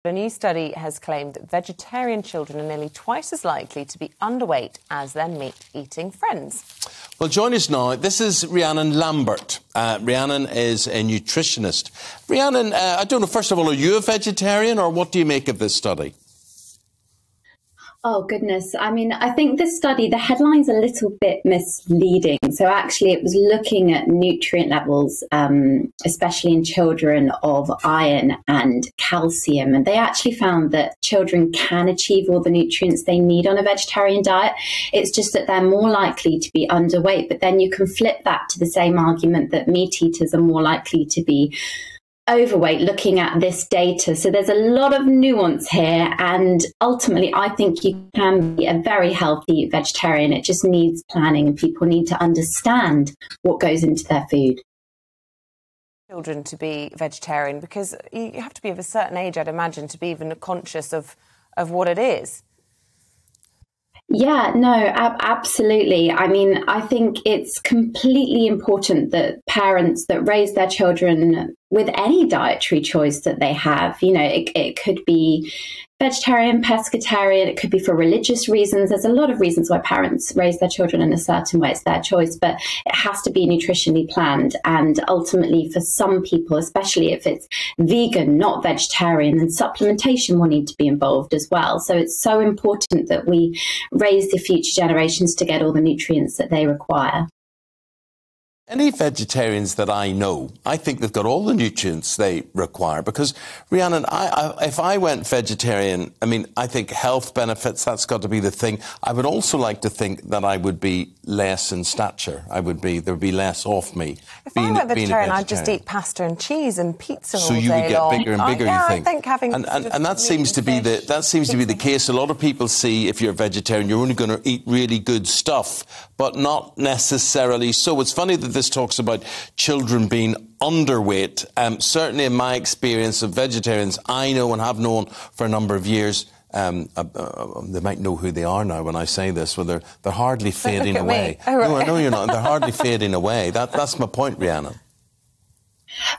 A new study has claimed that vegetarian children are nearly twice as likely to be underweight as their meat-eating friends. Well, join us now. This is Rhiannon Lambert. Rhiannon is a nutritionist. Rhiannon, I don't know, first of all, are you a vegetarian or what do you make of this study? Oh, goodness. I mean, I think this study, the headline's a little bit misleading. So actually, it was looking at nutrient levels, especially in children, of iron and calcium. And they actually found that children can achieve all the nutrients they need on a vegetarian diet. It's just that they're more likely to be underweight. But then you can flip that to the same argument that meat eaters are more likely to be overweight, looking at this data. So there's a lot of nuance here, and ultimately I think you can be a very healthy vegetarian. It just needs planning, and people need to understand what goes into their food. Children to be vegetarian, because you have to be of a certain age, I'd imagine, to be even conscious of what it is. Yeah, no, absolutely. I mean, I think it's completely important that parents that raise their children with any dietary choice that they have, you know, it could be vegetarian, pescatarian, it could be for religious reasons. There's a lot of reasons why parents raise their children in a certain way. It's their choice, but it has to be nutritionally planned. And ultimately, for some people, especially if it's vegan, not vegetarian, then supplementation will need to be involved as well. So it's so important that we raise the future generations to get all the nutrients that they require. Any vegetarians that I know, I think they've got all the nutrients they require because, Rhiannon, if I went vegetarian, I mean, I think health benefits, that's got to be the thing. I would also like to think that I would be less in stature. There would be less off me. If I went vegetarian, I'd just eat pasta and cheese and pizza all day long. So you would get bigger and bigger, you think? I think having... And that seems to be the case. A lot of people see if you're a vegetarian, you're only going to eat really good stuff, but not necessarily so. It's funny that this talks about children being underweight. Certainly in my experience of vegetarians, I know and have known for a number of years, they might know who they are now when I say this, well, they're hardly fading away. Oh, right. No, I know you're not. They're hardly fading away. That's my point, Rhiannon.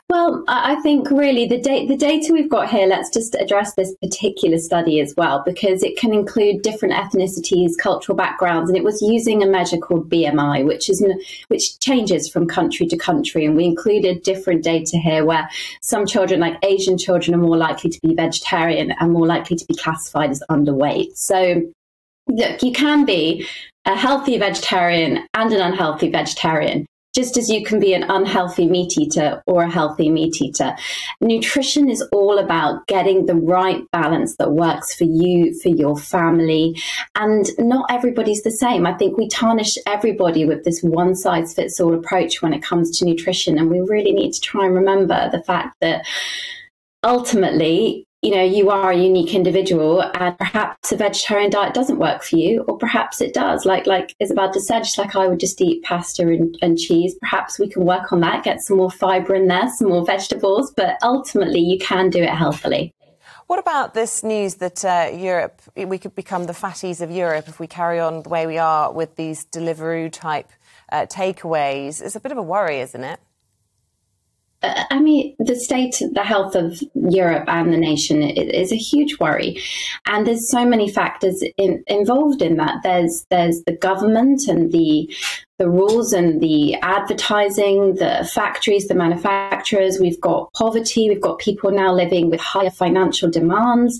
Well, I think really the data we've got here, let's just address this particular study as well, because it can include different ethnicities, cultural backgrounds, and it was using a measure called BMI, which changes from country to country. And we included different data here where some children, like Asian children, are more likely to be vegetarian and more likely to be classified as underweight. So look, you can be a healthy vegetarian and an unhealthy vegetarian, just as you can be an unhealthy meat eater or a healthy meat eater. Nutrition is all about getting the right balance that works for you, for your family, and not everybody's the same. I think we tarnish everybody with this one-size-fits-all approach when it comes to nutrition, and we really need to try and remember the fact that ultimately, you know, you are a unique individual, and perhaps a vegetarian diet doesn't work for you, or perhaps it does. Like Isabel just said, just like I would just eat pasta and cheese. Perhaps we can work on that, get some more fibre in there, some more vegetables, but ultimately you can do it healthily. What about this news that Europe, we could become the fatties of Europe if we carry on the way we are with these Deliveroo-type takeaways? It's a bit of a worry, isn't it? I mean, the health of Europe and the nation is a huge worry. And there's so many factors involved in that. There's the government and the rules and the advertising, the factories, the manufacturers. We've got poverty. We've got people now living with higher financial demands.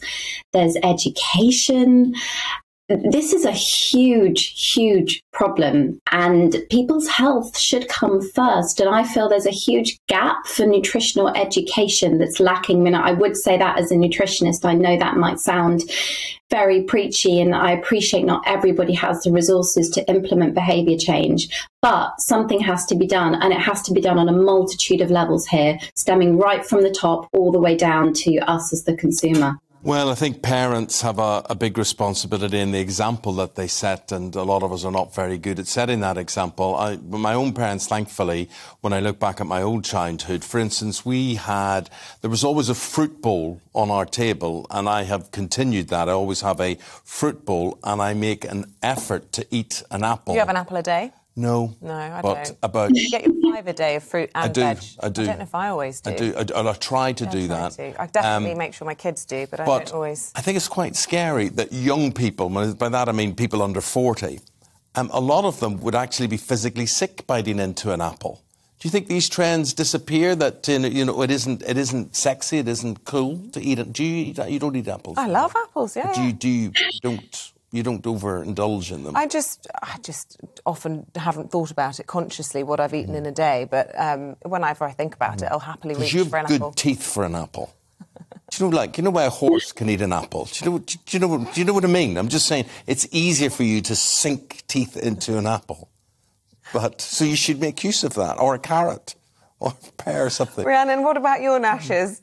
There's education. This is a huge, huge problem, and people's health should come first. And I feel there's a huge gap for nutritional education that's lacking. I mean, I would say that as a nutritionist. I know that might sound very preachy, and I appreciate not everybody has the resources to implement behaviour change, but something has to be done, and it has to be done on a multitude of levels here, stemming right from the top all the way down to us as the consumer. Well, I think parents have a big responsibility in the example that they set, and a lot of us are not very good at setting that example. My own parents, thankfully, when I look back at my old childhood, for instance, there was always a fruit bowl on our table, and I have continued that. I always have a fruit bowl, and I make an effort to eat an apple. You have an apple a day? No. No, I but don't. You get your 5 a day of fruit and veg. I do. I don't know if I always do. I do. I try to do that. I definitely make sure my kids do, but I don't always. I think it's quite scary that young people, by that I mean people under 40, a lot of them would actually be physically sick biting into an apple. Do you think these trends disappear? That it isn't sexy, it isn't cool to eat it. Do you eat? You don't eat apples? I love apples. Yeah. You don't overindulge in them. I just often haven't thought about it consciously what I've eaten in a day, but whenever I think about it, I'll happily reach for an apple. You have good teeth for an apple. Do you know why a horse can eat an apple? Do you know what I mean? I'm just saying it's easier for you to sink teeth into an apple. But so you should make use of that, or a carrot, or a pear or something. Rhiannon, what about your nashes?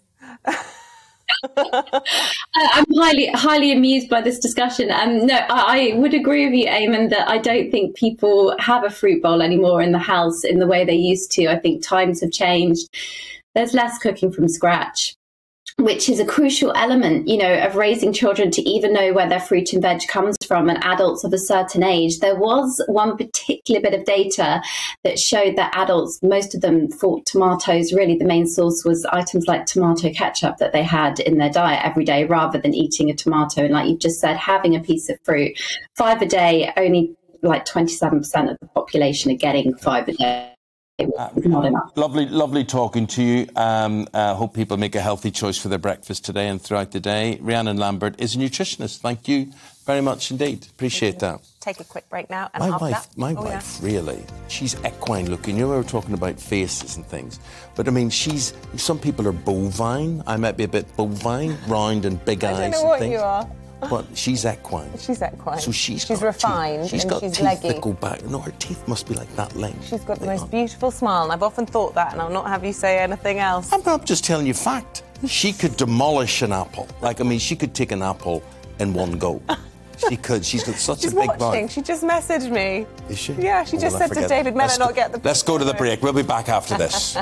I'm highly amused by this discussion. No, I would agree with you, Eamon, that I don't think people have a fruit bowl anymore in the house in the way they used to. I think times have changed. There's less cooking from scratch, which is a crucial element, of raising children to even know where their fruit and veg comes from, and adults of a certain age. There was one particular bit of data that showed that adults, most of them thought tomatoes, really the main source was items like tomato ketchup that they had in their diet every day, rather than eating a tomato. And like you've just said, having a piece of fruit, 5 a day, only like 27% of the population are getting 5 a day. Not enough. Lovely talking to you. Hope people make a healthy choice for their breakfast today and throughout the day. Rhiannon Lambert is a nutritionist. Thank you very much indeed. Appreciate that. Take a quick break now. And my wife, really, she's equine looking. We were talking about faces and things. But I mean, some people are bovine. I might be a bit bovine, round and big eyes and things. I don't know what you are. But she's equine. She's equine. So she's refined. She's got she's teeth leggy. that go back. No, her teeth must be like that length. She's got the most beautiful smile, and I've often thought that, and I'll not have you say anything else. I'm just telling you fact. She could demolish an apple. She could take an apple in one go. She could. She's got such a big body. She just messaged me. Is she? Yeah, she just said to David, "May I not get the..." Let's go to the break. We'll be back after this.